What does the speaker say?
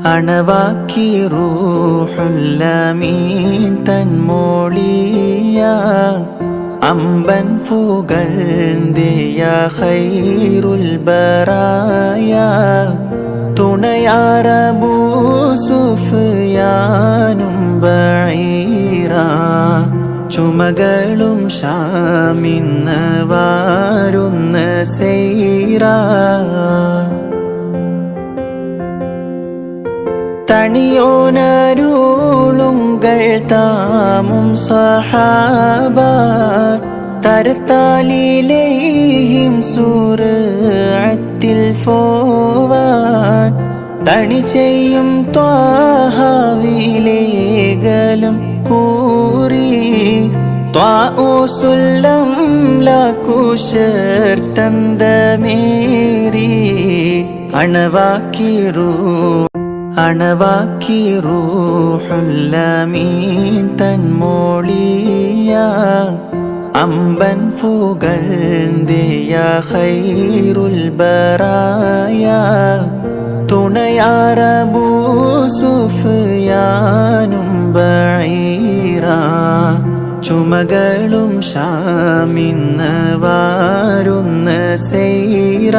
അണവാക്കി റൂഹുല്ലമീൻ തൻമോളിയ അമ്പൻ പുകഴ്ന്തിയ ഖൈറുൽ ബറായ തുണയാറബൂ സുഫ്യാനും ബഈറ ചുമകളും ഷാമിന്ന് വാരുന്ന സൈറ തണിയോനരുളുങ്കൾ താമും സഹാബ തരത്താലിലേഹിം സൂറത്തിൽ ഫോവാൻ തണി ചെയ്യും ത്വാഹാവിലേകലും കൂറി ത്വാഉസുല്ലം ലകുശർ തന്തമേരി അണവാക്കി റൂഹുല്ലമീൻ തൻമോളിയ അമ്പൻ പുകഴ്ന്തിയ ഖൈറുൽ ബറായ തുണയാറബൂ സുഫ്യാനും ബഈറ ചുമകളും ഷാമിന്ന് വാരുന്ന സൈറ